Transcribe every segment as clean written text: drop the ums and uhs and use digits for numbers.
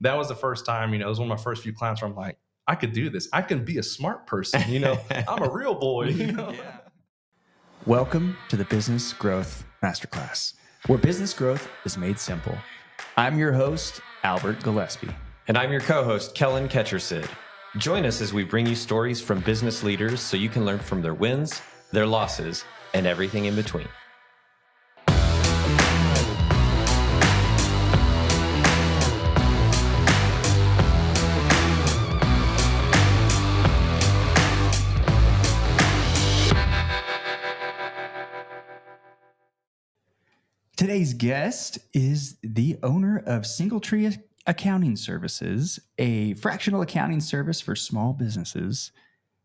that was the first time, it was one of my first few clients where I'm like, I could do this. I can be a smart person. I'm a real boy. Yeah. Welcome to the Business Growth Masterclass, where business growth is made simple. I'm your host, Albert Gillespie. And I'm your co-host, Kellen Ketchersid. Join us as we bring you stories from business leaders so you can learn from their wins, their losses, and everything in between. Today's guest is the owner of Singletree Accounting Services, a fractional accounting service for small businesses.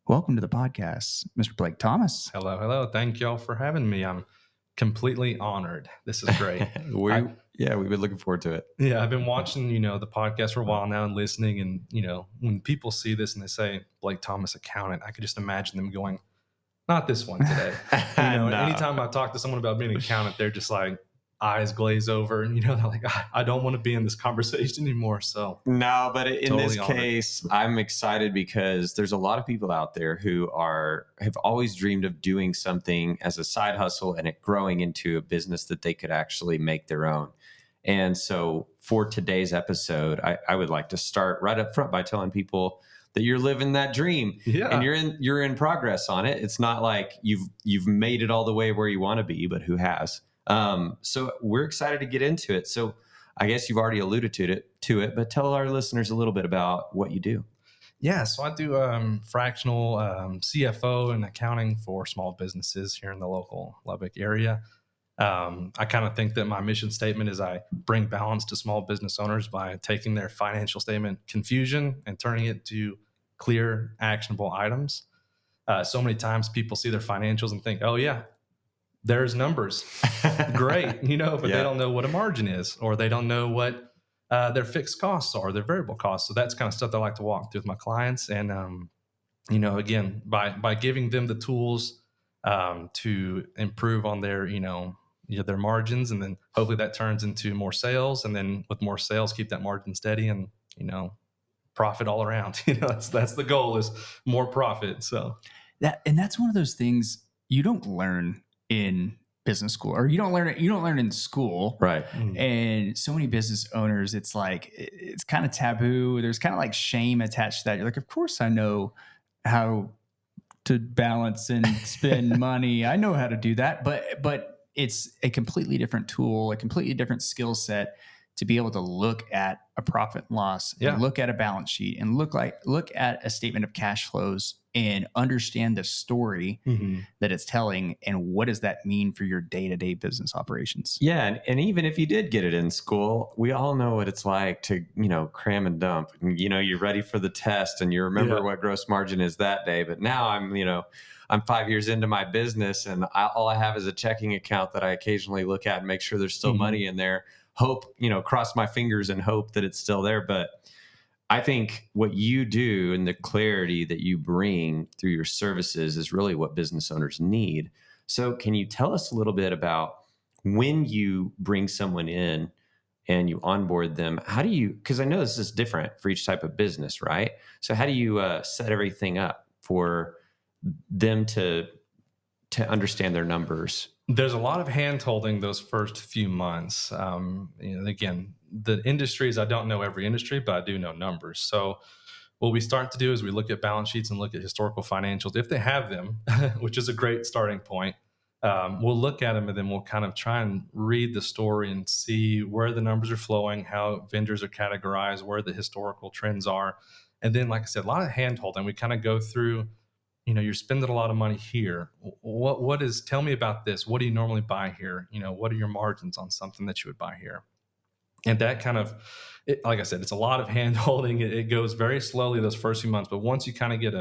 Welcome to the podcast, Mr. Blake-Thomas. Hello. Thank y'all for having me. I'm completely honored. This is great. We've been looking forward to it. Yeah, I've been watching, the podcast for a while now and listening. And, when people see this and they say Blake-Thomas accountant, I could just imagine them going, not this one today. No. Anytime I talk to someone about being an accountant, they're just like, eyes glaze over, and they're like, I don't want to be in this conversation anymore. So no, but in totally this case, I'm excited because there's a lot of people out there who have always dreamed of doing something as a side hustle and it growing into a business that they could actually make their own. And so for today's episode, I would like to start right up front by telling people that you're living that dream, and you're in progress on it. It's not like you've made it all the way where you want to be, but who has? So we're excited to get into it. So I guess you've already alluded to it, but tell our listeners a little bit about what you do. Yeah, so I do fractional CFO and accounting for small businesses here in the local Lubbock area. I kind of think that my mission statement is I bring balance to small business owners by taking their financial statement confusion and turning it to clear, actionable items. So many times people see their financials and think, oh yeah, there's numbers. Great, but they don't know what a margin is, or they don't know what their fixed costs are, their variable costs. So that's kind of stuff that I like to walk through with my clients. And, again, by giving them the tools to improve on their, their margins, and then hopefully that turns into more sales. And then with more sales, keep that margin steady and, profit all around. That's the goal, is more profit. So that's one of those things you don't learn in business school, or you don't learn in school. Right. And so many business owners, it's like, it's kind of taboo. There's kind of like shame attached to that. You're like, of course I know how to balance and spend money. I know how to do that, but it's a completely different tool, a completely different skill set to be able to look at a profit and loss, and look at a balance sheet, and look at a statement of cash flows, and understand the story that it's telling, and what does that mean for your day-to-day business operations. Yeah, and even if you did get it in school, we all know what it's like to, cram and dump. You're ready for the test and you remember what gross margin is that day. But now I'm 5 years into my business, and all I have is a checking account that I occasionally look at and make sure there's still money in there. Hope, cross my fingers and hope that it's still there. But I think what you do and the clarity that you bring through your services is really what business owners need. So can you tell us a little bit about when you bring someone in and you onboard them, because I know this is different for each type of business, right? So how do you set everything up for them to understand their numbers? There's a lot of hand-holding those first few months. Again, the industries, I don't know every industry, but I do know numbers. So what we start to do is we look at balance sheets and look at historical financials, if they have them, which is a great starting point. We'll look at them, and then we'll kind of try and read the story and see where the numbers are flowing, how vendors are categorized, where the historical trends are. And then, like I said, a lot of hand-holding. We kind of go through, you're spending a lot of money here. Tell me about this. What do you normally buy here? What are your margins on something that you would buy here? And that kind of, like I said, it's a lot of hand holding. It goes very slowly those first few months. But once you kind of get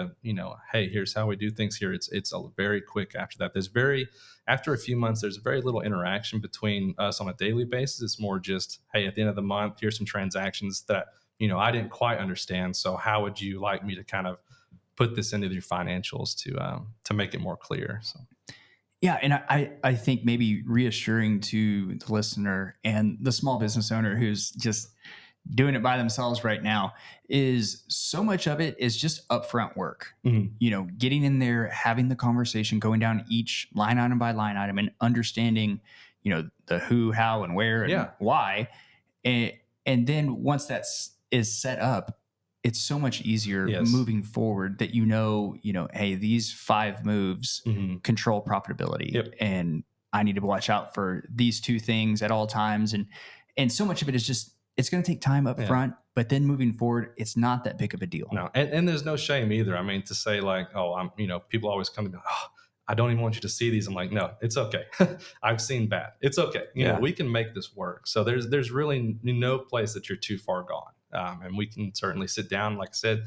hey, here's how we do things here. It's a very quick after that. After a few months, there's very little interaction between us on a daily basis. It's more just, hey, at the end of the month, here's some transactions that, I didn't quite understand. So how would you like me to kind of put this into your financials to make it more clear? So. Yeah. And I think maybe reassuring to the listener and the small business owner who's just doing it by themselves right now, is so much of it is just upfront work. Mhm. Getting in there, having the conversation, going down each line item by line item and understanding, the who, how, and where and Yeah. why. And, and then once is set up, it's so much easier Yes. moving forward that, hey, these 5 moves Mhm. control profitability. Yep. And I need to watch out for these 2 things at all times. And so much of it is just, it's going to take time up Yeah. front, but then moving forward, it's not that big of a deal. No, and there's no shame either. I mean, to say like, oh, people always come to me, oh, I don't even want you to see these. I'm like, no, it's okay. I've seen bad. It's okay. We can make this work. So there's really no place that you're too far gone. And we can certainly sit down. Like I said,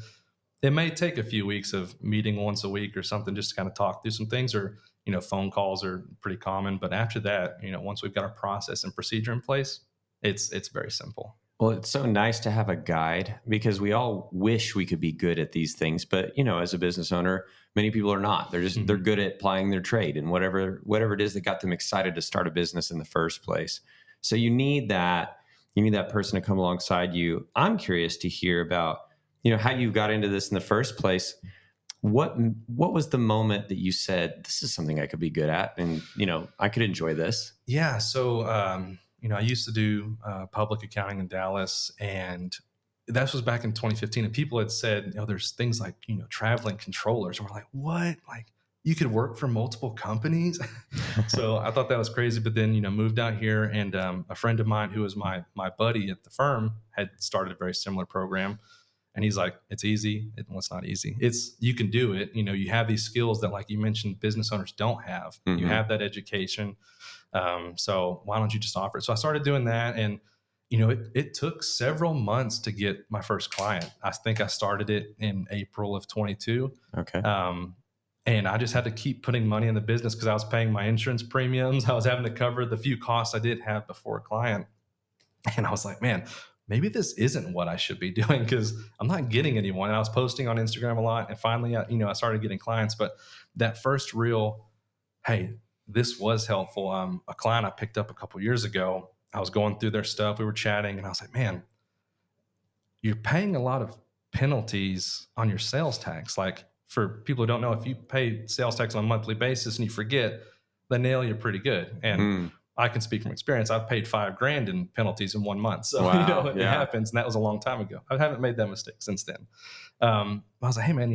it may take a few weeks of meeting once a week or something just to kind of talk through some things, or phone calls are pretty common. But after that, once we've got our process and procedure in place, it's very simple. Well, it's so nice to have a guide, because we all wish we could be good at these things, but as a business owner, many people are not. They're good at plying their trade and whatever it is that got them excited to start a business in the first place. So you need that person to come alongside you. I'm curious to hear about how you got into this in the first place. What was the moment that you said, this is something I could be good at, and I could enjoy this? Yeah. So, I used to do public accounting in Dallas, and that was back in 2015. And people had said, there's things like, traveling controllers. And we're like, what? Like, you could work for multiple companies? So I thought that was crazy. But then, moved out here, and a friend of mine who was my buddy at the firm had started a very similar program. And he's like, it's easy. Well, it's not easy. You can do it. You have these skills that, like you mentioned, business owners don't have. Mm-hmm. You have that education. So why don't you just offer it? So I started doing that, and it took several months to get my first client. I think I started it in April of 22. Okay. And I just had to keep putting money in the business because I was paying my insurance premiums. I was having to cover the few costs I did have before a client. And I was like, man, maybe this isn't what I should be doing, because I'm not getting anyone. And I was posting on Instagram a lot, and finally, I started getting clients. But that first real, hey, this was helpful. A client I picked up a couple years ago, I was going through their stuff. We were chatting, and I was like, man, you're paying a lot of penalties on your sales tax. Like, for people who don't know, if you pay sales tax on a monthly basis and you forget, they nail you pretty good. And I can speak from experience. I've paid $5,000 in penalties in 1 month. So, Wow, it happens. And that was a long time ago. I haven't made that mistake since then. I was like, hey man,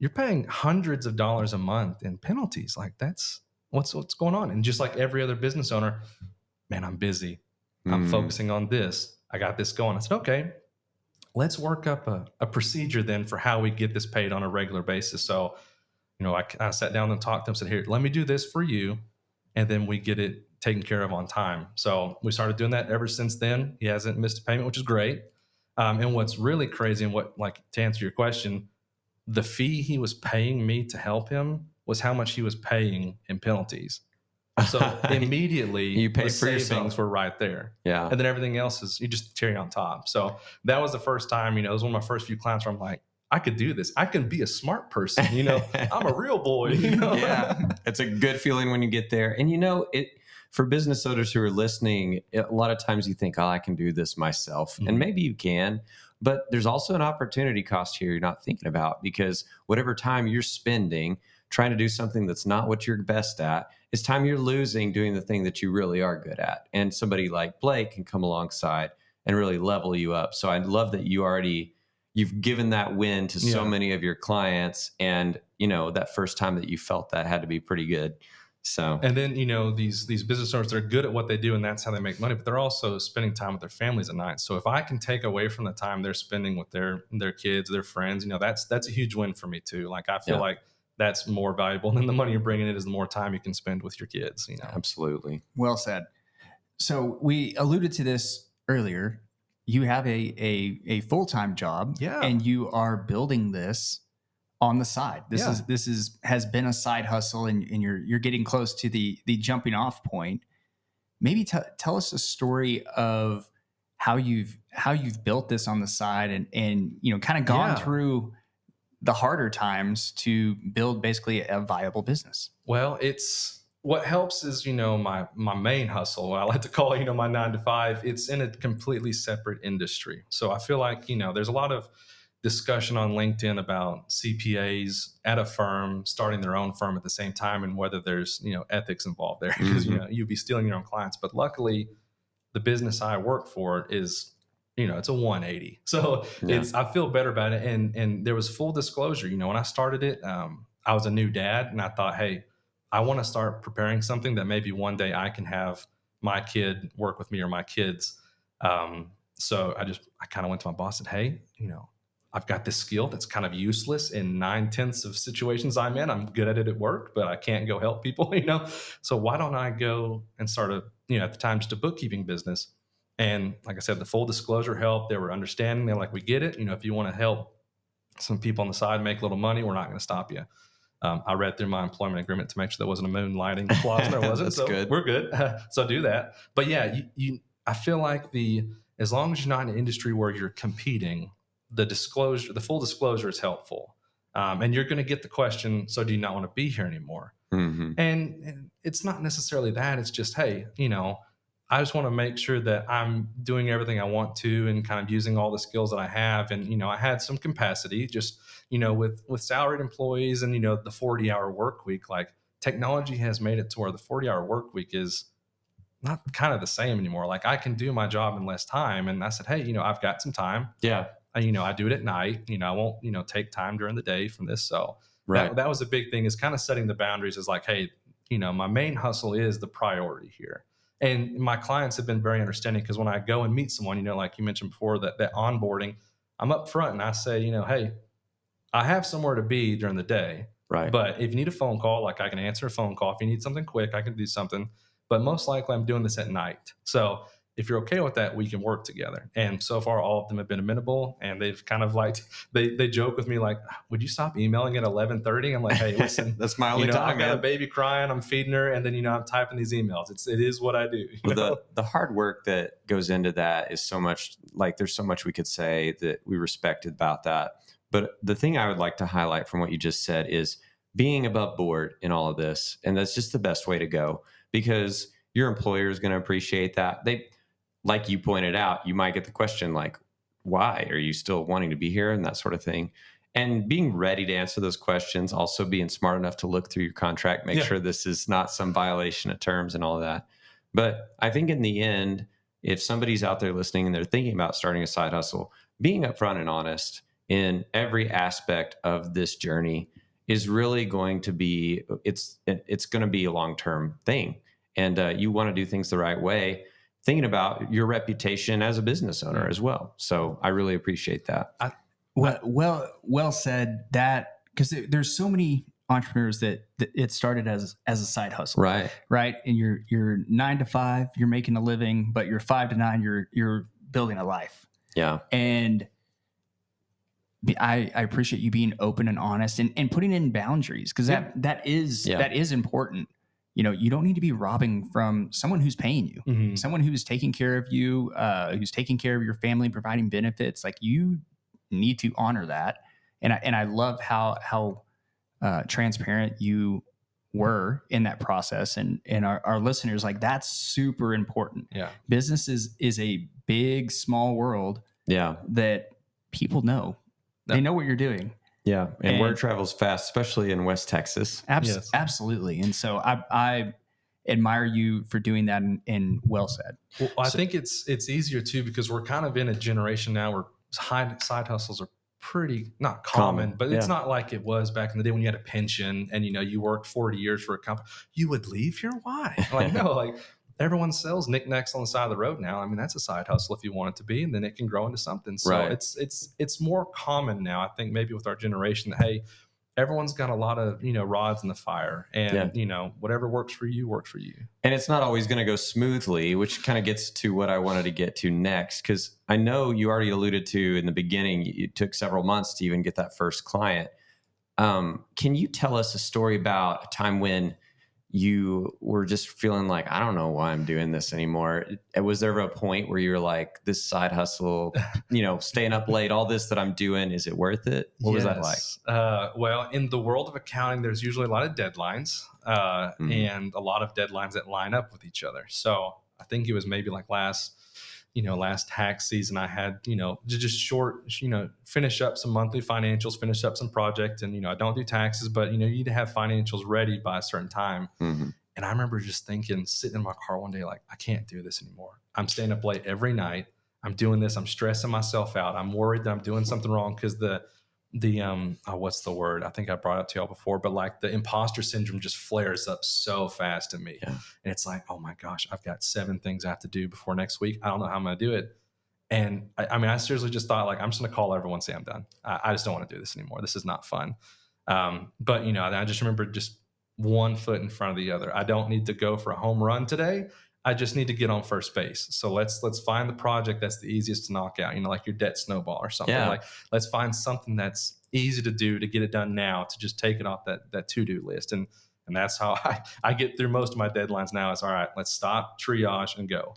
you're paying hundreds of dollars a month in penalties. Like, that's what's going on. And just like every other business owner, man, I'm busy. I'm focusing on this. I got this going. I said, okay, let's work up a procedure then for how we get this paid on a regular basis. So, I sat down and talked to him, said, here, let me do this for you. And then we get it taken care of on time. So we started doing that. Ever since then, he hasn't missed a payment, which is great. And what's really crazy, and to answer your question, the fee he was paying me to help him was how much he was paying in penalties. So immediately You paid the for savings yourself. were right there. Yeah. And then everything else is you just cherry on top. So that was the first time, it was one of my first few clients where I'm like, I could do this. I can be a smart person. I'm a real boy. Yeah. It's a good feeling when you get there. And for business owners who are listening, a lot of times you think, oh, I can do this myself. And maybe you can, but there's also an opportunity cost here you're not thinking about, because whatever time you're spending trying to do something that's not what you're best at is time you're losing doing the thing that you really are good at. And somebody like Blake can come alongside and really level you up. So I love that you've given that win to so many of your clients, and that first time that you felt that had to be pretty good. So, and then these business owners, they're good at what they do, and that's how they make money. But they're also spending time with their families at night. So if I can take away from the time they're spending with their kids, their friends, that's a huge win for me too. Like, I feel like that's more valuable than the money you're bringing in, is the more time you can spend with your kids. Absolutely. Well said. So we alluded to this earlier. You have a full-time job, and you are building this on the side. This has been a side hustle, and you're getting close to the jumping off point. Maybe tell us a story of how you've built this on the side, and kind of gone through the harder times to build basically a viable business. Well, it's what helps is, my main hustle, what I like to call, my 9 to 5, it's in a completely separate industry. So I feel like, there's a lot of discussion on LinkedIn about CPAs at a firm starting their own firm at the same time, and whether there's, ethics involved there, because, you'd be stealing your own clients. But luckily, the business I work for is, it's a 180. So Yeah. I feel better about it. And there was full disclosure, when I started it, I was a new dad, and I thought, hey, I want to start preparing something that maybe one day I can have my kid work with me, or my kids. So I kind of went to my boss and said, hey, I've got this skill that's kind of useless in 9/10 of situations I'm in. I'm good at it at work, but I can't go help people, So why don't I go and start at the time, just a bookkeeping business? And like I said, the full disclosure helped. They were understanding. They're like, we get it. If you want to help some people on the side make a little money, we're not going to stop you. I read through my employment agreement to make sure there wasn't a moonlighting clause, and there wasn't. That's So good. we're good. So do that. But yeah, I feel like as long as you're not in an industry where you're competing, the full disclosure is helpful. And you're going to get the question, so do you not want to be here anymore? Mm-hmm. And it's not necessarily that. It's just, hey, I just want to make sure that I'm doing everything I want to, and kind of using all the skills that I have. And, I had some capacity just, with salaried employees and, the 40-hour work week. Like, technology has made it to where the 40-hour work week is not kind of the same anymore. Like, I can do my job in less time. And I said, hey, I've got some time. Yeah. I do it at night. I won't, take time during the day from this. So Right. that was a big thing, is kind of setting the boundaries, is like, hey, my main hustle is the priority here. And my clients have been very understanding, because when I go and meet someone, like you mentioned before, that onboarding, I'm up front and I say, hey, I have somewhere to be during the day. Right. But if you need a phone call, like, I can answer a phone call. If you need something quick, I can do something. But most likely I'm doing this at night. So if you're okay with that, we can work together. And so far, all of them have been amenable, and they've kind of like, they joke with me like, would you stop emailing at 11:30? I'm like, hey, listen, That's my only time, I've got man. a baby crying, I'm feeding her, and then, I'm typing these emails. It is what I do. Well, the hard work that goes into that is so much. Like, there's so much we could say that we respect about that. But the thing I would like to highlight from what you just said is being above board in all of this. And that's just the best way to go, because your employer is going to appreciate that. Like you pointed out, you might get the question like, why are you still wanting to be here, and that sort of thing. And being ready to answer those questions, also being smart enough to look through your contract, make sure this is not some violation of terms and all of that. But I think in the end, if somebody's out there listening and they're thinking about starting a side hustle, being upfront and honest in every aspect of this journey is really going to be, it's going to be a long-term thing. And you want to do things the right way, thinking about your reputation as a business owner as well. So I really appreciate that. Well said. That, because there's so many entrepreneurs that it started as a side hustle, right? And you're 9 to 5, you're making a living, but you're 5 to 9, you're building a life. Yeah. And I appreciate you being open and honest, and putting in boundaries, because that is important. You don't need to be robbing from someone who's paying you, someone who's taking care of you, who's taking care of your family, providing benefits. Like, you need to honor that. And I love how transparent you were in that process, and our listeners, like, that's super important. Yeah. Business is a big, small world. Yeah. That people know. They know what you're doing. Yeah. And word travels fast, especially in West Texas. Yes. Absolutely. And so I admire you for doing that, and well said. Well, I think it's easier too, because we're kind of in a generation now where side hustles are pretty not common, but it's not like it was back in the day when you had a pension and you worked 40 years for a company. You would leave here? Why? Like, no, like, everyone sells knickknacks on the side of the road now. I mean, that's a side hustle if you want it to be, and then it can grow into something. So it's more common now, I think, maybe with our generation, that, hey, everyone's got a lot of, rods in the fire, and, whatever works for you works for you. And it's not always going to go smoothly, which kind of gets to what I wanted to get to next. Cause I know you already alluded to in the beginning, it took several months to even get that first client. Can you tell us a story about a time when you were just feeling like, I don't know why I'm doing this anymore. Was there a point where you were like, this side hustle, staying up late, all this that I'm doing, is it worth it? What was that like? Well, in the world of accounting, there's usually a lot of deadlines and a lot of deadlines that line up with each other. So I think it was maybe like last tax season, I had, just short, finish up some monthly financials, finish up some project. And, I don't do taxes, but, you need to have financials ready by a certain time. Mm-hmm. And I remember just thinking, sitting in my car one day, like, I can't do this anymore. I'm staying up late every night. I'm doing this. I'm stressing myself out. I'm worried that I'm doing something wrong because what's the word? I think I brought it up to y'all before, but like the imposter syndrome just flares up so fast in me. Yeah. And it's like, oh my gosh, I've got 7 things I have to do before next week. I don't know how I'm going to do it. And I seriously just thought, like, I'm just going to call everyone and say I'm done. I just don't want to do this anymore. This is not fun. But I just remember just one foot in front of the other. I don't need to go for a home run today. I just need to get on first base. So let's find the project that's the easiest to knock out, like your debt snowball or something. Yeah. Like, let's find something that's easy to do, to get it done now, to just take it off that to-do list. And that's how I get through most of my deadlines now is, all right, let's stop, triage, and go,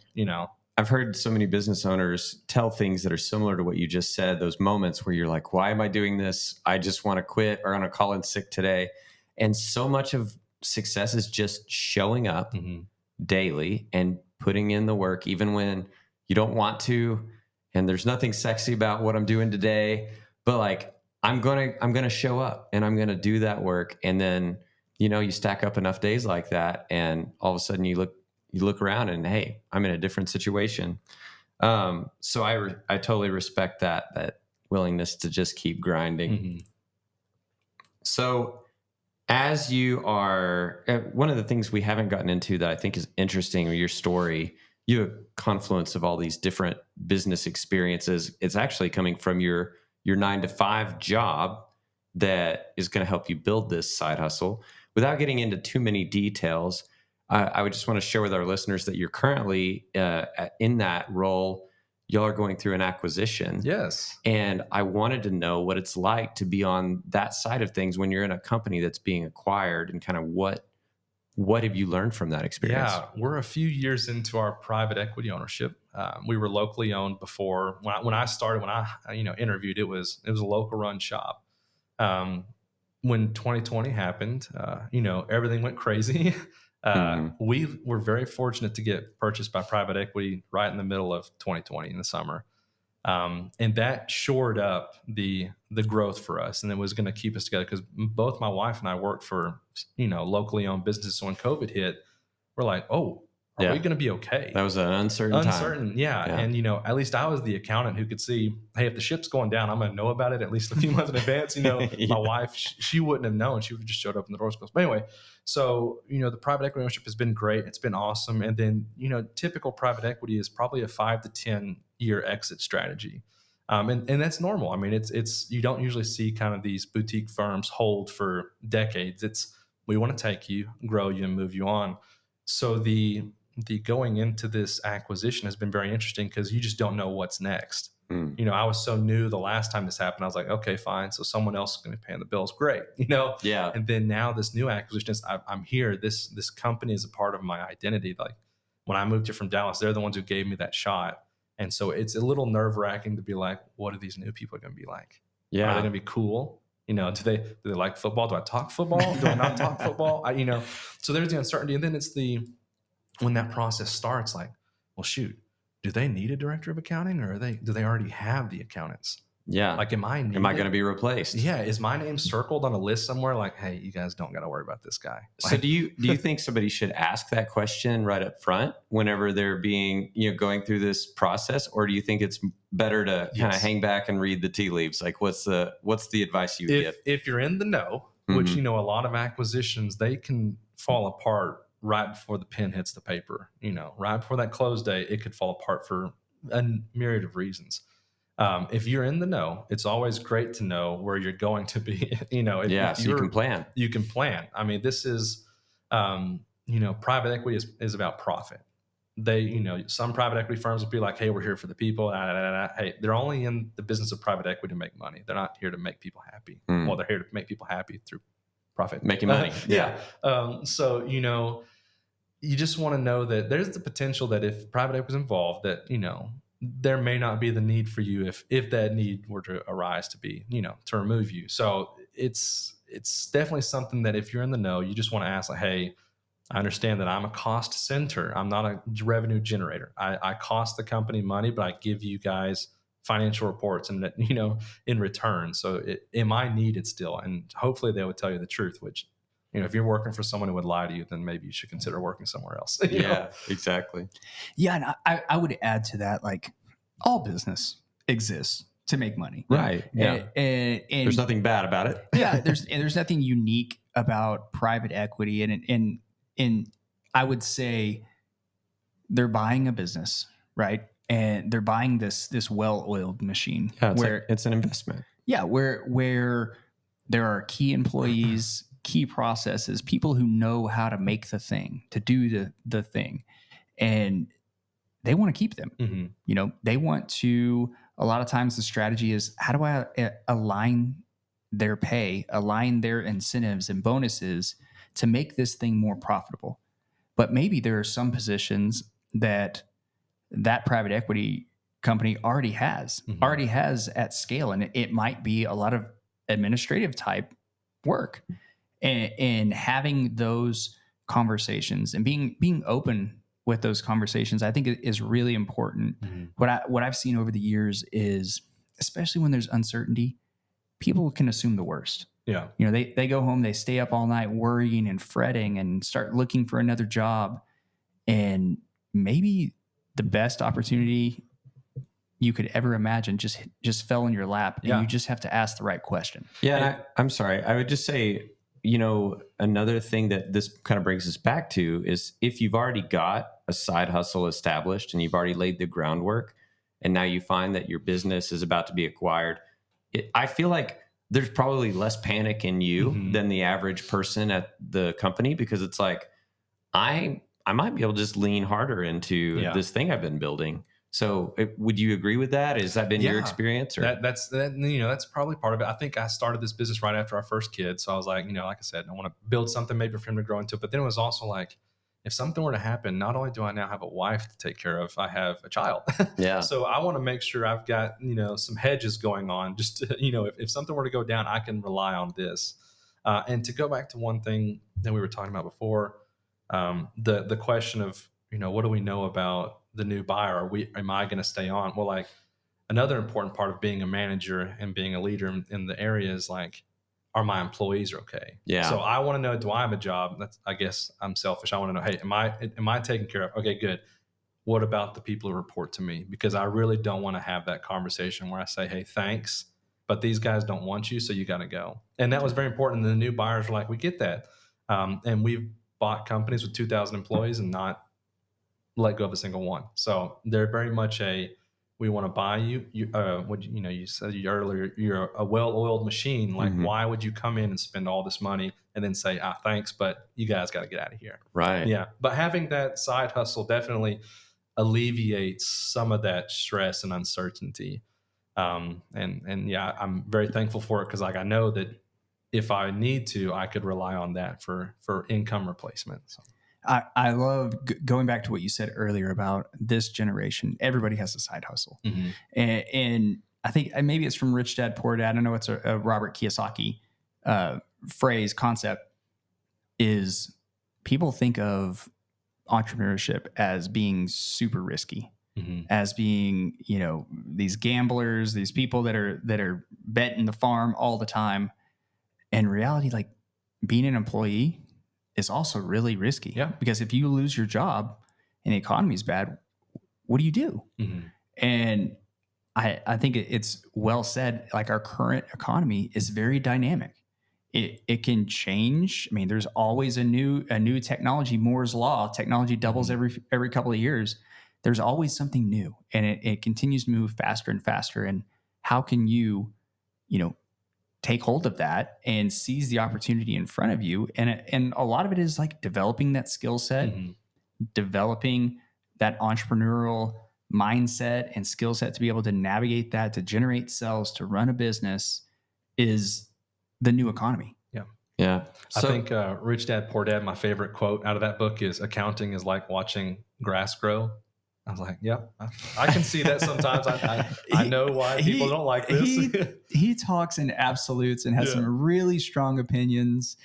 I've heard so many business owners tell things that are similar to what you just said, those moments where you're like, why am I doing this? I just want to quit, or I'm going to call in sick today. And so much of success is just showing up daily and putting in the work, even when you don't want to. And there's nothing sexy about what I'm doing today, but like, I'm going to show up and I'm going to do that work. And then, you stack up enough days like that, and all of a sudden you look around and, hey, I'm in a different situation. So I totally respect that willingness to just keep grinding. Mm-hmm. So as you are, one of the things we haven't gotten into that I think is interesting, or your story, you have a confluence of all these different business experiences. It's actually coming from your 9-to-5 job that is going to help you build this side hustle. Without getting into too many details, I would just want to share with our listeners that you're currently in that role. Y'all are going through an acquisition. Yes. And I wanted to know what it's like to be on that side of things when you're in a company that's being acquired, and kind of what have you learned from that experience? Yeah, we're a few years into our private equity ownership. We were locally owned before. When I started, when I interviewed, it was a local run shop. When 2020 happened, everything went crazy. We were very fortunate to get purchased by private equity right in the middle of 2020 in the summer. And that shored up the growth for us, and it was going to keep us together, because both my wife and I worked for, locally owned businesses. So when COVID hit, we're like, oh, are we going to be okay? That was an uncertain time. Yeah. And, at least I was the accountant who could see, hey, if the ship's going down, I'm going to know about it at least a few months in advance. Yeah. My wife, she wouldn't have known. She would have just showed up in the doors. But anyway, so, the private equity ownership has been great. It's been awesome. And then, typical private equity is probably a 5 to 10 year exit strategy. And that's normal. I mean, it's you don't usually see kind of these boutique firms hold for decades. It's, we want to take you, grow you, and move you on. So the going into this acquisition has been very interesting, because you just don't know what's next. I was so new the last time this happened. I was like, okay, fine. So someone else is going to be paying the bills. Great. Yeah. And then now this new acquisition is, I'm here. This company is a part of my identity. Like, when I moved here from Dallas, they're the ones who gave me that shot. And so it's a little nerve wracking to be like, what are these new people going to be like? Yeah. Are they going to be cool? Do they like football? Do I talk football? Do I not talk football? So there's the uncertainty. And then it's when that process starts, like, well, shoot, do they need a director of accounting, or do they already have the accountants? Yeah. Like, am I going to be replaced? Yeah. Is my name circled on a list somewhere? Like, hey, you guys don't got to worry about this guy. So do you think somebody should ask that question right up front whenever they're being, going through this process? Or do you think it's better to kind of hang back and read the tea leaves? Like, what's the advice you give? If you're in the know, which, a lot of acquisitions, they can fall apart right before the pen hits the paper, right before that close date, it could fall apart for a myriad of reasons. If you're in the know, it's always great to know where you're going to be. If so you can plan. You can plan. I mean, this is, private equity is about profit. They, some private equity firms will be like, hey, we're here for the people. Hey, they're only in the business of private equity to make money. They're not here to make people happy. Well, they're here to make people happy through profit, Making money. yeah. So you just want to know that there's the potential that if private equity is involved, that there may not be the need for you if that need were to arise to be to remove you. So it's definitely something that if you're in the know, you just want to ask, like, hey, I understand that I'm a cost center. I'm not a revenue generator. I cost the company money, but I give you guys financial reports and in return. So am I needed still? And hopefully they would tell you the truth, which if you're working for someone who would lie to you, then maybe you should consider working somewhere else. Yeah, exactly. Yeah. And I would add to that, like, all business exists to make money. Right. Yeah. And There's nothing bad about it. Yeah. There's nothing unique about private equity. And I would say they're buying a business, right? And they're buying this well-oiled machine. Yeah, where it's an investment. Yeah, where there are key employees, key processes, people who know how to make the thing, to do the thing, and they want to keep them. Mm-hmm. They want to. A lot of times, the strategy is, how do I align their pay, align their incentives and bonuses to make this thing more profitable? But maybe there are some positions that private equity company already has at scale, and it might be a lot of administrative type work, and having those conversations and being open with those conversations, I think is really important. Mm-hmm. What I've seen over the years is, especially when there's uncertainty, people can assume the worst. Yeah. They go home, they stay up all night worrying and fretting and start looking for another job. And maybe the best opportunity you could ever imagine just fell in your lap, and you just have to ask the right question. Yeah. I'm sorry. I would just say, another thing that this kind of brings us back to is, if you've already got a side hustle established and you've already laid the groundwork, and now you find that your business is about to be acquired, I feel like there's probably less panic in you than the average person at the company, because it's like, I might be able to just lean harder into this thing I've been building. So would you agree with that? Has that been your experience? Or? That's probably part of it. I think I started this business right after our first kid. So I was like, like I said, I want to build something maybe for him to grow into. But then it was also like, if something were to happen, not only do I now have a wife to take care of, I have a child. Yeah. So I want to make sure I've got, some hedges going on. Just, if something were to go down, I can rely on this. And to go back to one thing that we were talking about before, the question of, what do we know about the new buyer? Am I going to stay on? Well, like, another important part of being a manager and being a leader in the area is, like, are my employees okay? Yeah. So I want to know, do I have a job? I guess I'm selfish. I want to know, hey, am I taken care of? Okay, good. What about the people who report to me? Because I really don't want to have that conversation where I say, hey, thanks, but these guys don't want you, so you got to go. And that was very important. The new buyers were like, we get that. And we've bought companies with 2,000 employees and not let go of a single one. So they're very much we want to buy you. You said earlier, you're a well-oiled machine. Like, why would you come in and spend all this money and then say, thanks, but you guys got to get out of here? Right. Yeah. But having that side hustle definitely alleviates some of that stress and uncertainty. And yeah, I'm very thankful for it, because, like, I know that if I need to, I could rely on that for income replacement. So. I love going back to what you said earlier about this generation. Everybody has a side hustle. And I think maybe it's from Rich Dad, Poor Dad. I know it's a Robert Kiyosaki concept, is people think of entrepreneurship as being super risky, as being, these gamblers, these people that are betting the farm all the time. In reality, like, being an employee is also really risky. Yeah. Because if you lose your job and the economy is bad, what do you do? And I think it's well said, like, our current economy is very dynamic. It can change. I mean, there's always a new technology, Moore's law. Technology doubles every couple of years. There's always something new, and it continues to move faster and faster. And how can you take hold of that and seize the opportunity in front of you? And a lot of it is like developing that skill set, developing that entrepreneurial mindset and skill set to be able to navigate that, to generate sales, to run a business, is the new economy. Yeah. Yeah. I So think Rich Dad Poor Dad, my favorite quote out of that book is accounting is like watching grass grow. I was like, yep, I can see that sometimes. I know why people don't like this. He talks in absolutes and has Yeah. some really strong opinions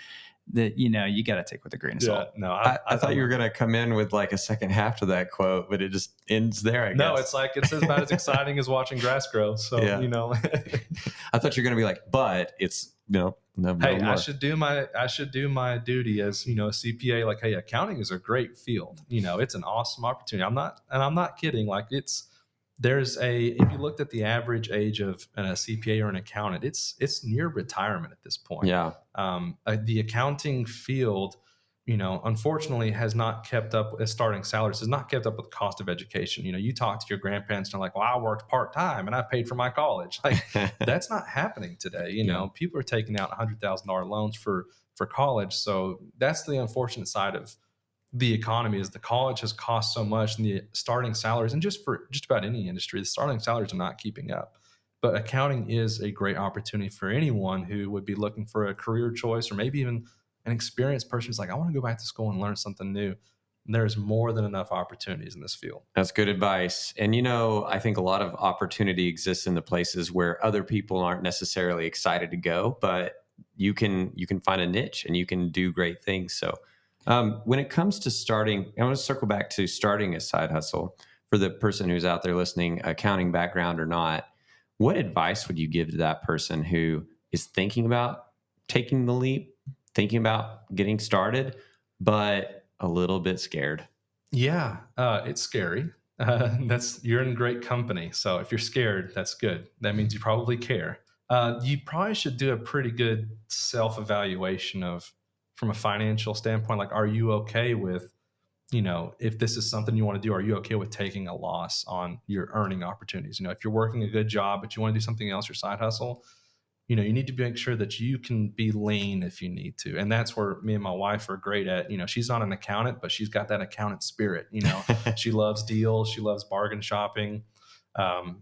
that, you got to take with a grain of Yeah, salt. no, I thought you were going to come in with like a second half to that quote, but it just ends there, I No, guess. it's like it's about as exciting as watching grass grow. So Yeah. I thought you were going to be like, but it's, no hey, more. I should do my duty as a CPA. Like, hey, accounting is a great field. It's an awesome opportunity. I'm not kidding. Like, if you looked at the average age of a CPA or an accountant, it's near retirement at this point. Yeah. The accounting field, unfortunately has not kept up as starting salaries, has not kept up with the cost of education. You talk to your grandparents and they're like, well, I worked part-time and I paid for my college. Like, that's not happening today. People are taking out $100,000 loans for college. So that's the unfortunate side of the economy, is the college has cost so much, and the starting salaries, and just for just about any industry, the starting salaries are not keeping up. But accounting is a great opportunity for anyone who would be looking for a career choice, or maybe even an experienced person who's like, I want to go back to school and learn something new. There's more than enough opportunities in this field. That's good advice. And, I think a lot of opportunity exists in the places where other people aren't necessarily excited to go, but you can find a niche and you can do great things. So when it comes to starting, I want to circle back to starting a side hustle for the person who's out there listening, accounting background or not. What advice would you give to that person who is thinking about taking the leap, thinking about getting started, but a little bit scared? Yeah, it's scary. You're in great company. So if you're scared, that's good. That means you probably care. You probably should do a pretty good self-evaluation from a financial standpoint. Like, are you okay with, if this is something you want to do, are you okay with taking a loss on your earning opportunities? If you're working a good job, but you want to do something else, your side hustle, you need to make sure that you can be lean if you need to. And that's where me and my wife are great at. She's not an accountant, but she's got that accountant spirit. She loves deals. She loves bargain shopping.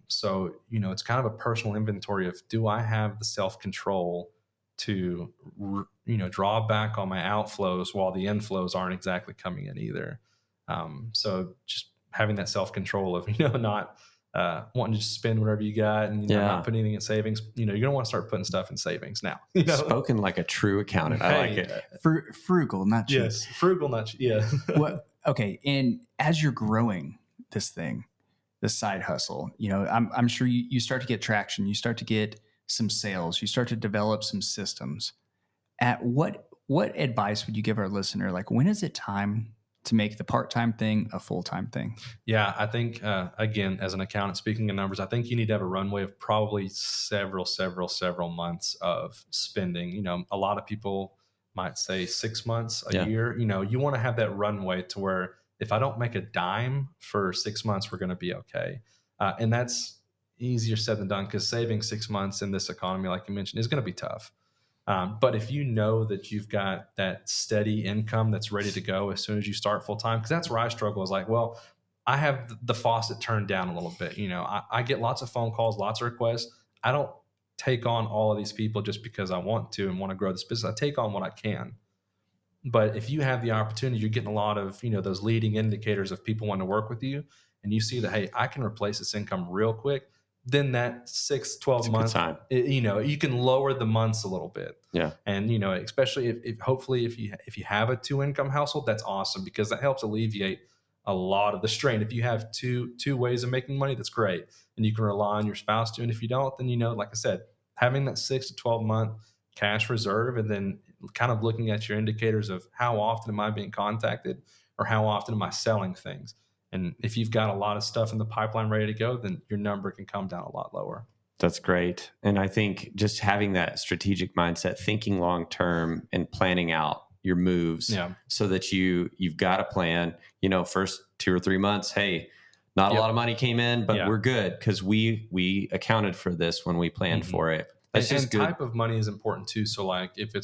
So, it's kind of a personal inventory of, do I have the self-control to, draw back on my outflows while the inflows aren't exactly coming in either. So just having that self-control of, not wanting to just spend whatever you got and not putting anything in savings. You're going to want to start putting stuff in savings now. Spoken like a true accountant. I like it. Frugal, not cheap. Yes, frugal, not cheap. Yeah. Well, okay. And as you're growing this thing, the side hustle, I'm sure you start to get traction. You start to get some sales. You start to develop some systems. At what advice would you give our listener? Like, when is it time to make the part-time thing a full-time thing? Yeah, I think, again, as an accountant, speaking in numbers, I think you need to have a runway of probably several months of spending. A lot of people might say 6 months, a year. You want to have that runway to where, if I don't make a dime for 6 months, we're going to be okay. And that's easier said than done, because saving 6 months in this economy, like you mentioned, is going to be tough. But if you know that you've got that steady income that's ready to go as soon as you start full time, because that's where I struggle, is like, well, I have the faucet turned down a little bit. I get lots of phone calls, lots of requests. I don't take on all of these people just because I want to and want to grow this business. I take on what I can. But if you have the opportunity, you're getting a lot of, those leading indicators of people wanting to work with you, and you see that, hey, I can replace this income real quick, then that 6-12 months, you can lower the months a little bit. Yeah. And, especially if hopefully if you have a 2-income household, that's awesome, because that helps alleviate a lot of the strain. If you have two ways of making money, that's great. And you can rely on your spouse to. And if you don't, then, like I said, having that 6 to 12 month cash reserve, and then kind of looking at your indicators of, how often am I being contacted, or how often am I selling things? And if you've got a lot of stuff in the pipeline ready to go, then your number can come down a lot lower. That's great. And I think just having that strategic mindset, thinking long term and planning out your moves, so that you've got a plan, first 2 or 3 months, hey, not a lot of money came in, but we're good because we accounted for this when we planned for it. That's and type of money is important too. So like, if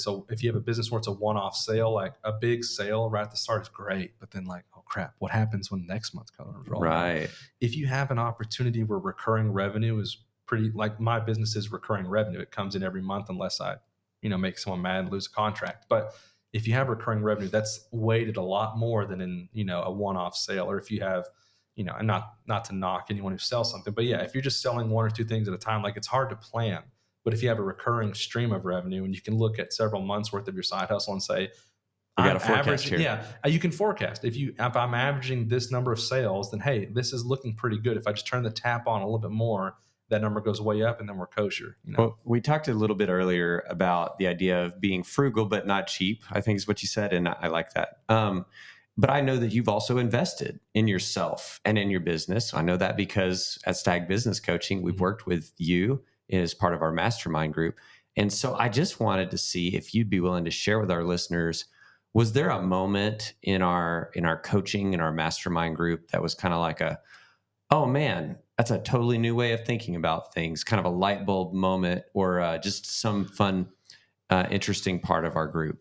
you have a business where it's a one-off sale, like a big sale right at the start is great, but then like, oh crap, what happens when next month comes around? Right. If you have an opportunity where recurring revenue is pretty, like my business is recurring revenue, it comes in every month, unless I make someone mad and lose a contract. But if you have recurring revenue, that's weighted a lot more than in, a one-off sale. Or if you have, and not to knock anyone who sells something, but yeah, if you're just selling one or two things at a time, like it's hard to plan. But if you have a recurring stream of revenue and you can look at several months worth of your side hustle and say, we got a forecast here. Yeah, you can forecast. If I'm averaging this number of sales, then hey, this is looking pretty good. If I just turn the tap on a little bit more, that number goes way up, and then we're kosher. Well, we talked a little bit earlier about the idea of being frugal but not cheap, I think is what you said, and I like that. But I know that you've also invested in yourself and in your business. I know that because at Stag Business Coaching, we've worked with you as part of our mastermind group. And so I just wanted to see if you'd be willing to share with our listeners, was there a moment in our coaching, in our mastermind group that was kind of like oh man, that's a totally new way of thinking about things, kind of a light bulb moment, or just some fun, interesting part of our group?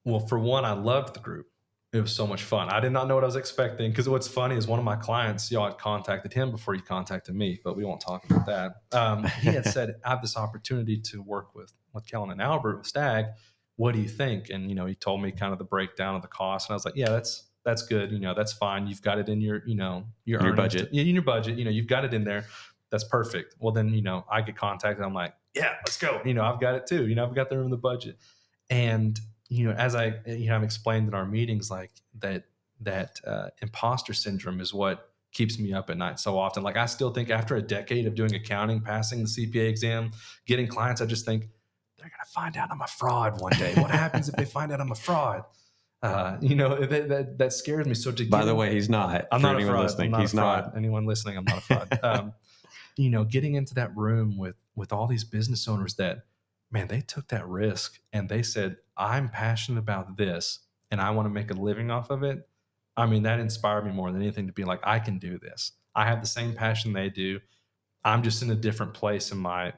Well, for one, I loved the group. It was so much fun. I did not know what I was expecting, because what's funny is one of my clients, y'all had contacted him before he contacted me, but we won't talk about that. He had said, I have this opportunity to work with Kellen and Albert with Stag. What do you think? And, he told me kind of the breakdown of the cost. And I was like, yeah, that's good. That's fine. You've got it in your, your budget. In your budget, you've got it in there. That's perfect. Well, then, I get contacted. I'm like, yeah, let's go. I've got it too. I've got the room in the budget. And, as I've explained in our meetings, like that imposter syndrome is what keeps me up at night so often. Like, I still think after a decade of doing accounting, passing the CPA exam, getting clients, I just think they're going to find out I'm a fraud one day. What happens if they find out I'm a fraud? That scares me. So By the way, he's not. I'm not a fraud. Listening, he's not. Anyone listening, I'm not a fraud. Getting into that room with all these business owners that, man, they took that risk and they said, I'm passionate about this and I want to make a living off of it. I mean, that inspired me more than anything to be like, I can do this. I have the same passion they do. I'm just in a different place in my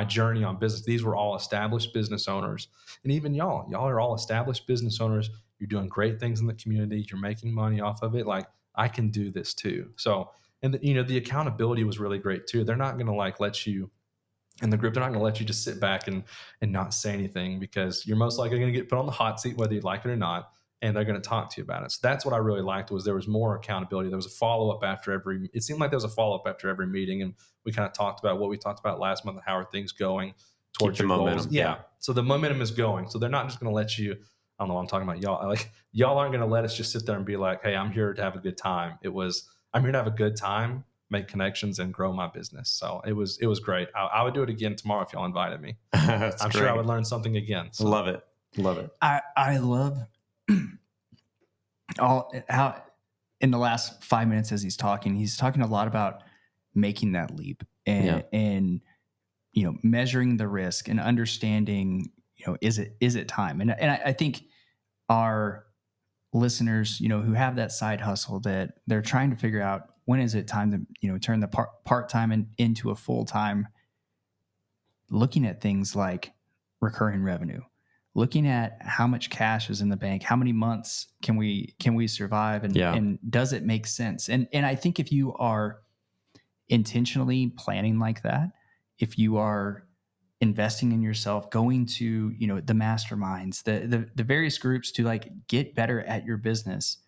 journey on business. These were all established business owners. And even y'all are all established business owners. You're doing great things in the community. You're making money off of it. Like, I can do this too. So, and the accountability was really great too. They're not going to let you in the group. They're not going to let you just sit back and not say anything, because you're most likely going to get put on the hot seat, whether you like it or not. And they're going to talk to you about it. So that's what I really liked, was there was more accountability. There was a follow-up it seemed like there was a follow-up after every meeting. And we kind of talked about what we talked about last month and how are things going towards your momentum. goals. Yeah. So the momentum is going. So they're not just going to let you, I don't know what I'm talking about. Y'all aren't going to let us just sit there and be like, hey, I'm here to have a good time. I'm here to have a good time, make connections, and grow my business. So it was great. I would do it again tomorrow if y'all invited me. I'm sure I would learn something again. So. Love it. I love how in the last 5 minutes as he's talking a lot about making that leap and measuring the risk and understanding, is it time? And I think our listeners, who have that side hustle that they're trying to figure out, when is it time to, turn the part-time into a full-time, looking at things like recurring revenue, looking at how much cash is in the bank, how many months can we survive, and does it make sense? And I think if you are intentionally planning like that, if you are investing in yourself, going to, the masterminds, the various groups to get better at your business,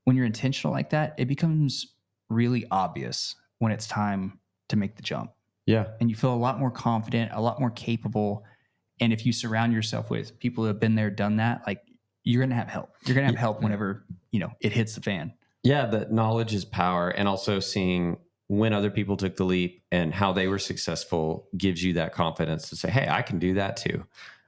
when you're intentional like that, it becomes really obvious when it's time to make the jump. Yeah. And you feel a lot more confident, a lot more capable. And if you surround yourself with people who have been there, done that, you're going to have help. You're going to have help whenever, it hits the fan. Yeah. That knowledge is power. And also seeing when other people took the leap and how they were successful gives you that confidence to say, hey, I can do that too.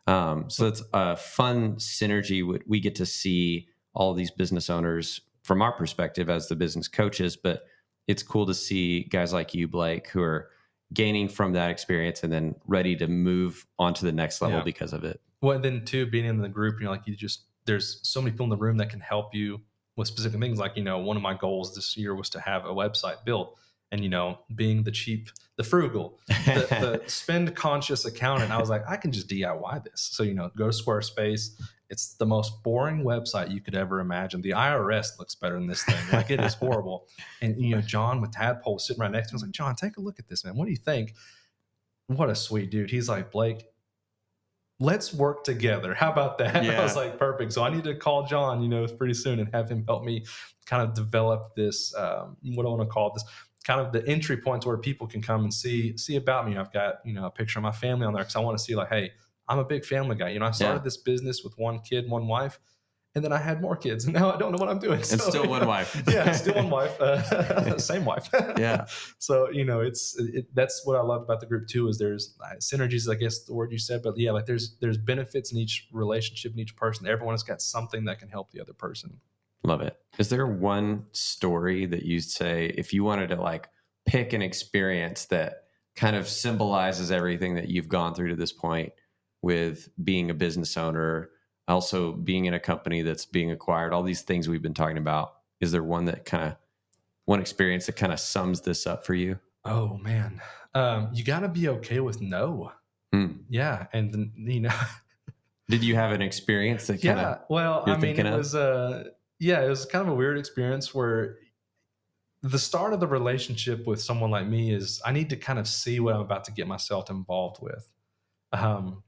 So it's a fun synergy. We get to see all these business owners from our perspective as the business coaches, but it's cool to see guys like you, Blake, who are gaining from that experience and then ready to move on to the next level because of it. Well, and then too, being in the group, there's so many people in the room that can help you with specific things. One of my goals this year was to have a website built, and, being the frugal, the spend conscious accountant, I was like, I can just DIY this. So, go to Squarespace. It's the most boring website you could ever imagine. The IRS looks better than this thing. It is horrible. And, John with Tadpole was sitting right next to me. I was like, John, take a look at this, man. What do you think? What a sweet dude. He's like, Blake, let's work together. How about that? I Yeah. was like, perfect. So I need to call John, pretty soon and have him help me kind of develop this, what I want to call this, kind of the entry points where people can come and see about me. I've got, a picture of my family on there because I want to see like, hey, I'm a big family guy. I started Yeah. this business with one kid, one wife, and then I had more kids, and now I don't know what I'm doing. And still one wife. Yeah, still one wife, same wife. Yeah. So that's what I loved about the group too. Is there's synergies, I guess the word you said, but yeah, like there's benefits in each relationship in each person. Everyone has got something that can help the other person. Love it. Is there one story that you'd say if you wanted to like pick an experience that kind of symbolizes everything that you've gone through to this point with being a business owner, also being in a company that's being acquired, all these things we've been talking about? Is there one experience that kind of sums this up for you? Oh man, you got to be okay with no. Yeah, and Did you have an experience that kind of? Yeah, well, you're I mean, thinking it of? was it was kind of a weird experience where the start of the relationship with someone like me is I need to kind of see what I'm about to get myself involved with. Um,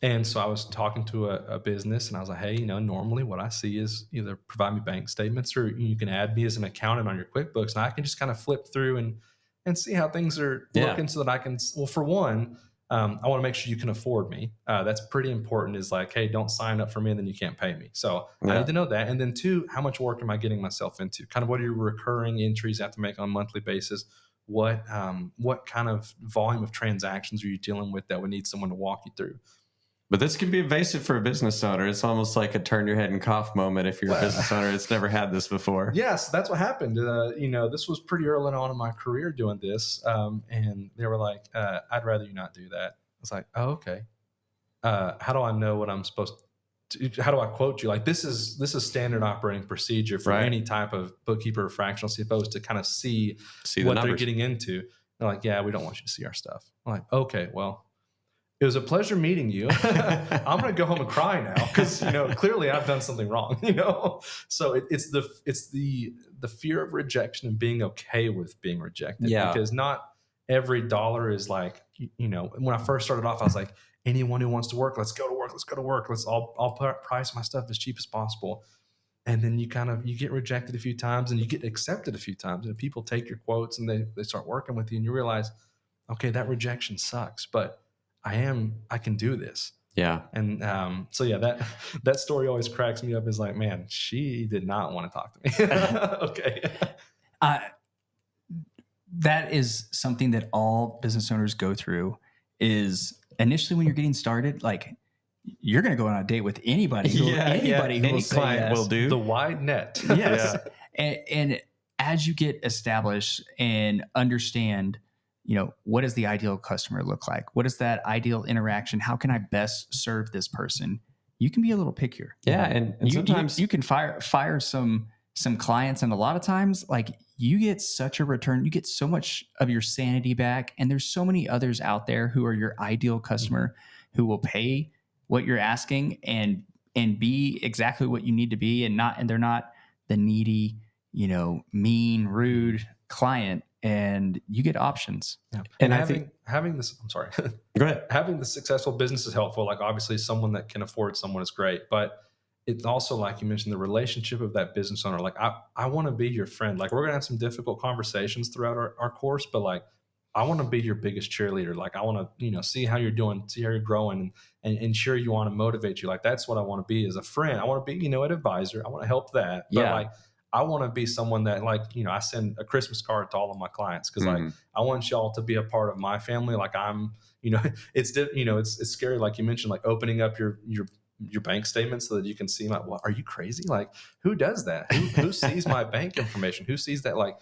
and so I was talking to a business and I was like, hey, normally what I see is either provide me bank statements or you can add me as an accountant on your QuickBooks and I can just kind of flip through and see how things are looking so that I can, well, for one, I want to make sure you can afford me. That's pretty important is like, hey, don't sign up for me and then you can't pay me. So I need to know that. And then two, how much work am I getting myself into? Kind of what are your recurring entries I have to make on a monthly basis? What kind of volume of transactions are you dealing with that would need someone to walk you through? But this can be invasive for a business owner. It's almost like a turn your head and cough moment if you're a business owner that's never had this before. Yes, that's what happened. This was pretty early on in my career doing this. And they were like, I'd rather you not do that. I was like, oh, okay. How do I know what I'm supposed to, how do I quote you? Like this is standard operating procedure for any type of bookkeeper or fractional CFO is to kind of see what they're getting into. They're like, yeah, we don't want you to see our stuff. I'm like, okay, well, it was a pleasure meeting you. I'm going to go home and cry now because clearly I've done something wrong. So it's the fear of rejection and being okay with being rejected. Yeah. Because not every dollar is like when I first started off, I was like, anyone who wants to work, let's go to work. Let's go to work. I'll price my stuff as cheap as possible. And then you get rejected a few times and you get accepted a few times, and people take your quotes and they start working with you, and you realize, okay, that rejection sucks, but I can do this. Yeah. And that story always cracks me up is like, man, she did not want to talk to me. Okay. That is something that all business owners go through is initially when you're getting started, like you're going to go on a date with anybody. Anybody who will say client yes. will do. The wide net. Yes. And as you get established and understand, what does the ideal customer look like? What is that ideal interaction? How can I best serve this person? You can be a little pickier. Yeah. And sometimes you can fire some clients. And a lot of times, like you get such a return, you get so much of your sanity back. And there's so many others out there who are your ideal customer who will pay what you're asking and be exactly what you need to be. And they're not the needy, mean, rude client. And you get options. Yeah. And having this, I'm sorry. Go ahead. Having the successful business is helpful. Like obviously someone that can afford someone is great, but it's also like you mentioned the relationship of that business owner. Like I want to be your friend. Like we're going to have some difficult conversations throughout our course, but like, I want to be your biggest cheerleader. Like I want to, see how you're doing, see how you're growing and ensure you want to motivate you. Like that's what I want to be as a friend. I want to be, an advisor. I want to help that. But like, I want to be someone that like, I send a Christmas card to all of my clients because like I want y'all to be a part of my family. Like I'm, it's scary. Like you mentioned, like opening up your bank statement so that you can see what are you crazy? Like who does that? Who sees my bank information? Who sees that? Like,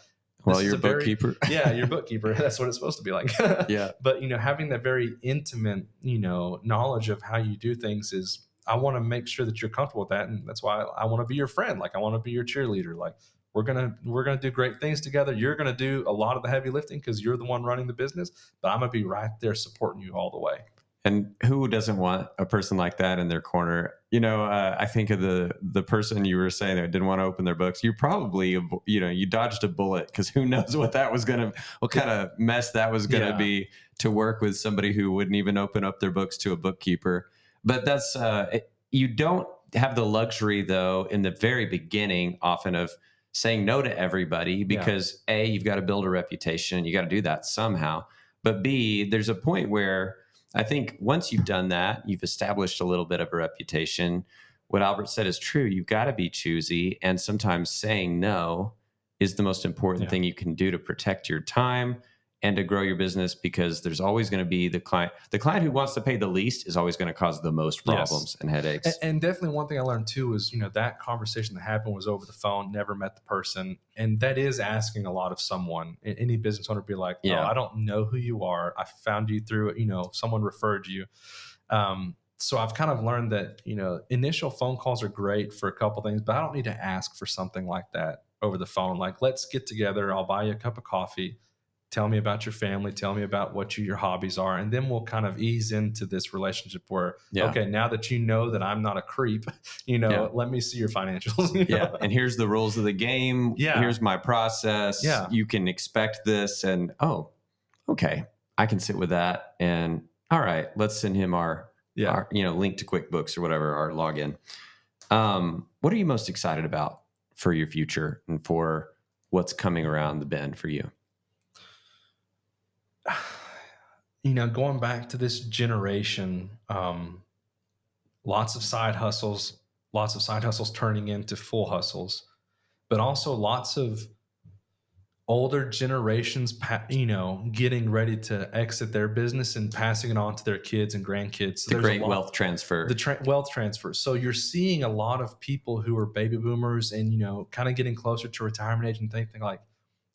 well, your bookkeeper. Your bookkeeper. That's what it's supposed to be like. Yeah. But having that very intimate, knowledge of how you do things is. I want to make sure that you're comfortable with that, and that's why I want to be your friend. Like I want to be your cheerleader. Like we're gonna do great things together. You're gonna do a lot of the heavy lifting because you're the one running the business, but I'm gonna be right there supporting you all the way. And who doesn't want a person like that in their corner? I think of the person you were saying that didn't want to open their books. You probably, you dodged a bullet because who knows what kind of mess that was going to be to work with somebody who wouldn't even open up their books to a bookkeeper. But that's you don't have the luxury though in the very beginning often of saying no to everybody because A, you've got to build a reputation. You got to do that somehow. But B, there's a point where I think once you've done that, you've established a little bit of a reputation. What Albert said is true. You've got to be choosy. And sometimes saying no is the most important thing you can do to protect your time and to grow your business, because there's always going to be the client. The client who wants to pay the least is always going to cause the most problems and headaches. And definitely one thing I learned too is, that conversation that happened was over the phone, never met the person. And that is asking a lot of someone. Any business owner would be like, oh, I don't know who you are. I found you through, someone referred you. So I've kind of learned that, initial phone calls are great for a couple things, but I don't need to ask for something like that over the phone. Like, let's get together. I'll buy you a cup of coffee. Tell me about your family. Tell me about what your hobbies are. And then we'll kind of ease into this relationship where, okay, now that you know that I'm not a creep, let me see your financials. And here's the rules of the game. Here's my process. You can expect this. And, okay, I can sit with that. And all right, let's send him our link to QuickBooks or whatever, our login. What are you most excited about for your future and for what's coming around the bend for you? Going back to this generation, lots of side hustles turning into full hustles, but also lots of older generations, getting ready to exit their business and passing it on to their kids and grandkids. So the great wealth transfer. Wealth transfer. So you're seeing a lot of people who are baby boomers and, kind of getting closer to retirement age and thinking like,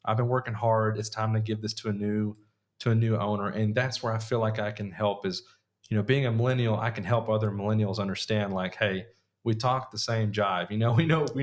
I've been working hard. It's time to give this to a new owner. And that's where I feel like I can help is, being a millennial, I can help other millennials understand like, hey, we talk the same jive. We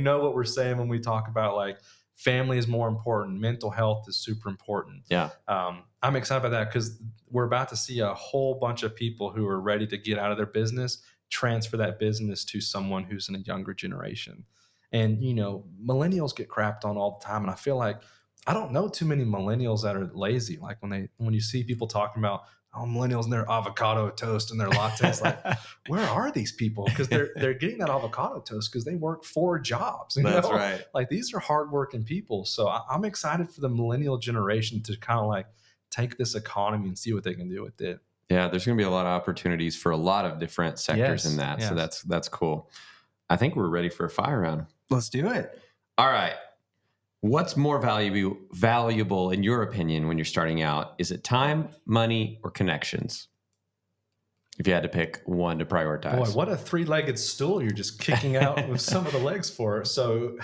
know what we're saying when we talk about like family is more important. Mental health is super important. Yeah. I'm excited about that because we're about to see a whole bunch of people who are ready to get out of their business, transfer that business to someone who's in a younger generation. And, millennials get crapped on all the time. And I feel like I don't know too many millennials that are lazy. Like when you see people talking about millennials and their avocado toast and their lattes, like where are these people? Because they're getting that avocado toast because they work 4 jobs. That's right. Like these are hardworking people. So I'm excited for the millennial generation to kind of like take this economy and see what they can do with it. Yeah, there's going to be a lot of opportunities for a lot of different sectors in that. Yes. So that's cool. I think we're ready for a fire round. Let's do it. All right. What's more valuable in your opinion when you're starting out? Is it time, money, or connections? If you had to pick one to prioritize. Boy, what a 3-legged stool you're just kicking out with some of the legs for. So,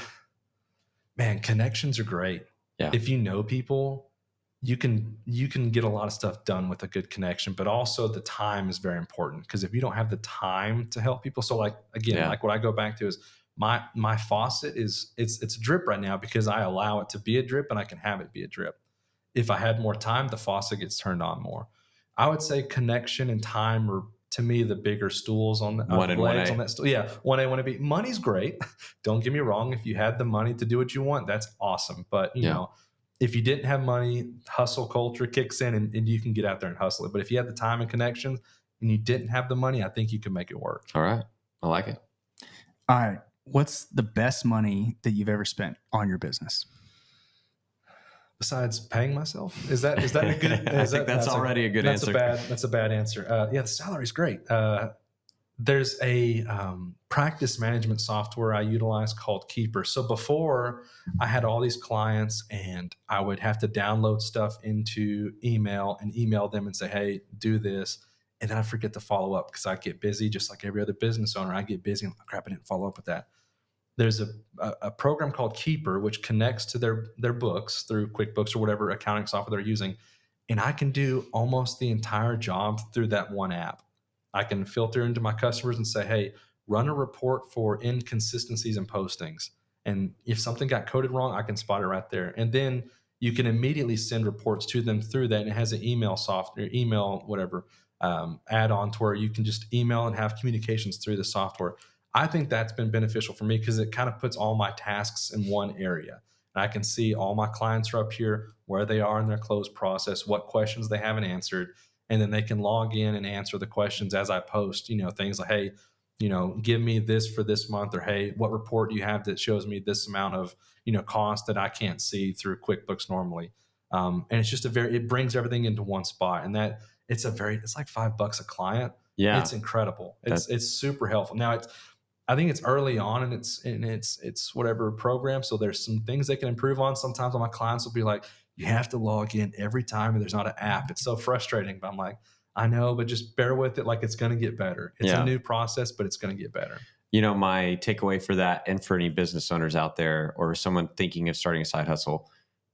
man, connections are great. Yeah. If you know people, you can get a lot of stuff done with a good connection, but also the time is very important because if you don't have the time to help people, so like again, like what I go back to is my faucet it's a drip right now because I allow it to be a drip and I can have it be a drip. If I had more time, the faucet gets turned on more. I would say connection and time are to me the bigger stools on the legs on that stool. Yeah, 1A, 1B. Money's great. Don't get me wrong. If you had the money to do what you want, that's awesome. But you know, if you didn't have money, hustle culture kicks in and you can get out there and hustle it. But if you had the time and connections and you didn't have the money, I think you can make it work. All right. I like it. All right. What's the best money that you've ever spent on your business? Besides paying myself? Is that a good? I think that's already a good answer. That's a bad answer. The salary's great. There's a practice management software I utilize called Keeper. So before I had all these clients and I would have to download stuff into email and email them and say, hey, do this. And then I forget to follow up because I get busy just like every other business owner. I get busy and I'm like, crap, I didn't follow up with that. There's a program called Keeper, which connects to their books through QuickBooks or whatever accounting software they're using. And I can do almost the entire job through that one app. I can filter into my customers and say, hey, run a report for inconsistencies in postings. And if something got coded wrong, I can spot it right there. And then you can immediately send reports to them through that. And it has an email software, add on to where you can just email and have communications through the software. I think that's been beneficial for me because it kind of puts all my tasks in one area. And I can see all my clients are up here, where they are in their close process, what questions they haven't answered. and then they can log in and answer the questions as I post, things like, hey, give me this for this month, or hey, what report do you have that shows me this amount of, cost that I can't see through QuickBooks normally. And it's just it brings everything into one spot, and that it's like $5 a client. Yeah. It's incredible. It's super helpful. Now I think it's early on and it's whatever program. So there's some things they can improve on. Sometimes my clients will be like, you have to log in every time and there's not an app. It's so frustrating, but I'm like, I know, but just bear with it. Like, it's going to get better. It's a new process, but it's going to get better. My takeaway for that, and for any business owners out there or someone thinking of starting a side hustle,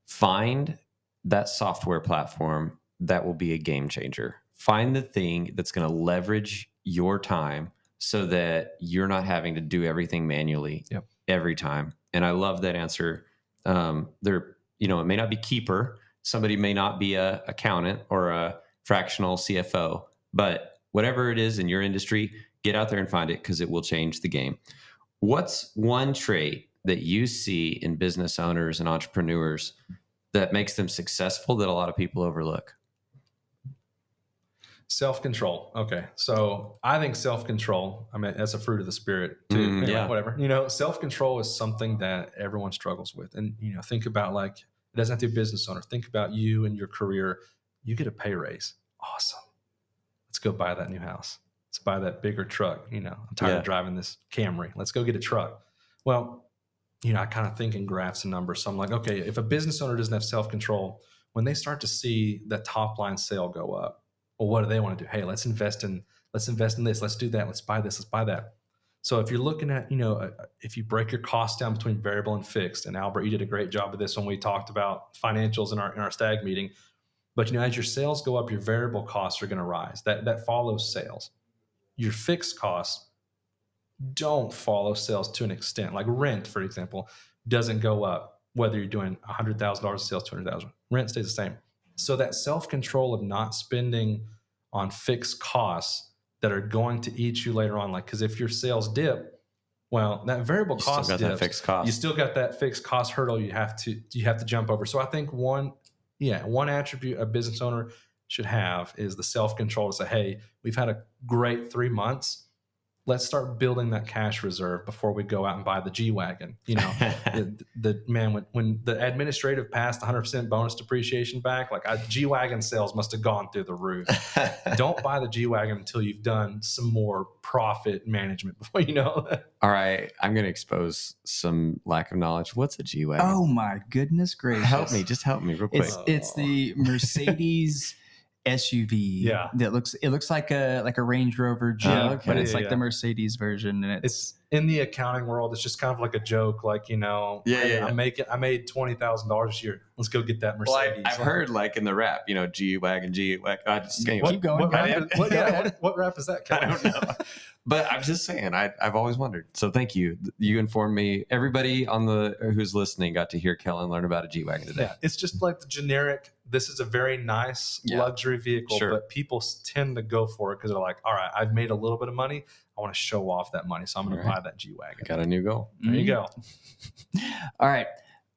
find that software platform that will be a game changer. Find the thing that's going to leverage your time so that you're not having to do everything manually every time. And I love that answer. It may not be Keeper. Somebody may not be a accountant or a fractional CFO, but whatever it is in your industry, get out there and find it, because it will change the game. What's one trait that you see in business owners and entrepreneurs that makes them successful that a lot of people overlook? Self-control. Okay. So I think self-control, that's a fruit of the spirit too. Whatever. Self-control is something that everyone struggles with. And, think about, like, it doesn't have to be a business owner. Think about you and your career. You get a pay raise. Awesome. Let's go buy that new house. Let's buy that bigger truck. I'm tired of driving this Camry. Let's go get a truck. Well, I kind of think in graphs and numbers. So I'm like, okay, if a business owner doesn't have self-control, when they start to see that top line sale go up, well, what do they want to do? Hey, let's invest in this. Let's do that. Let's buy this. Let's buy that. So if you're looking at, if you break your costs down between variable and fixed, and Albert, you did a great job of this when we talked about financials in our stag meeting. But, as your sales go up, your variable costs are going to rise. That follows sales. Your fixed costs don't follow sales to an extent. Like rent, for example, doesn't go up whether you're doing $100,000 of sales, $200,000. Rent stays the same. So that self-control of not spending on fixed costs that are going to eat you later on, like, because if your sales dip, well, that variable cost dips, that fixed cost. You still got that fixed cost hurdle you have to jump over. So I think one attribute a business owner should have is the self-control to say, hey, we've had a great 3 months. Let's start building that cash reserve before we go out and buy the G-Wagon. When the administrative passed 100% bonus depreciation back, like, G-Wagon sales must have gone through the roof. Don't buy the G-Wagon until you've done some more profit management before All right, I'm going to expose some lack of knowledge. What's a G-Wagon? Oh my goodness gracious! Help me real quick. It's the Mercedes SUV. Yeah, that looks like a Range Rover Jeep, but it's like the Mercedes version, and it's in the accounting world. It's just kind of like a joke, like, I made $20,000 this year. Let's go get that Mercedes. Well, I've heard, like, in the rap, G-Wagon. Keep going. What rap is that? I don't know. But I'm just saying, I've always wondered. So thank you. You informed me. Everybody who's listening got to hear Kellen learn about a G-Wagon today. Yeah, it's just like the generic, this is a very nice luxury vehicle, but people tend to go for it because they're like, all right, I've made a little bit of money. I want to show off that money, so I'm going to buy that G-Wagon. Got a new goal. There you go. All right.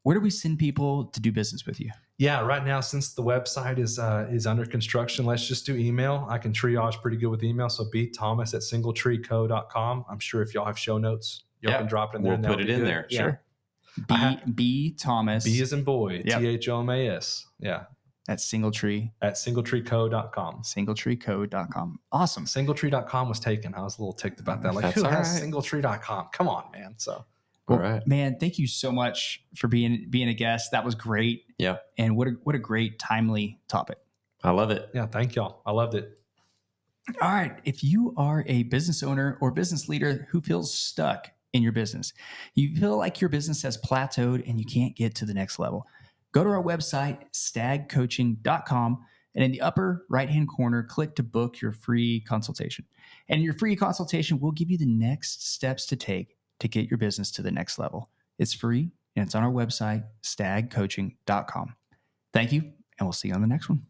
Where do we send people to do business with you? Yeah, right now, since the website is under construction, let's just do email. I can triage pretty good with email. So bthomas@singletreeco.com. I'm sure if y'all have show notes, y'all can drop it in there. We'll put it in there. Yeah. Sure. bthomas. B as in boy. THOMAS. Yeah. At Singletree. At singletreeco.com. Singletreeco.com. Awesome. Singletree.com was taken. I was a little ticked about that. Like, That's who all has right. Singletree.com? Come on, man. So, all right, man. Thank you so much for being a guest. That was great. Yeah. And what a great timely topic. I love it. Yeah. Thank y'all. I loved it. All right. If you are a business owner or business leader who feels stuck in your business, you feel like your business has plateaued and you can't get to the next level, go to our website, stagcoaching.com, and in the upper right-hand corner, click to book your free consultation. And in your free consultation, we'll give you the next steps to take to get your business to the next level. It's free, and it's on our website, stagcoaching.com. Thank you, and we'll see you on the next one.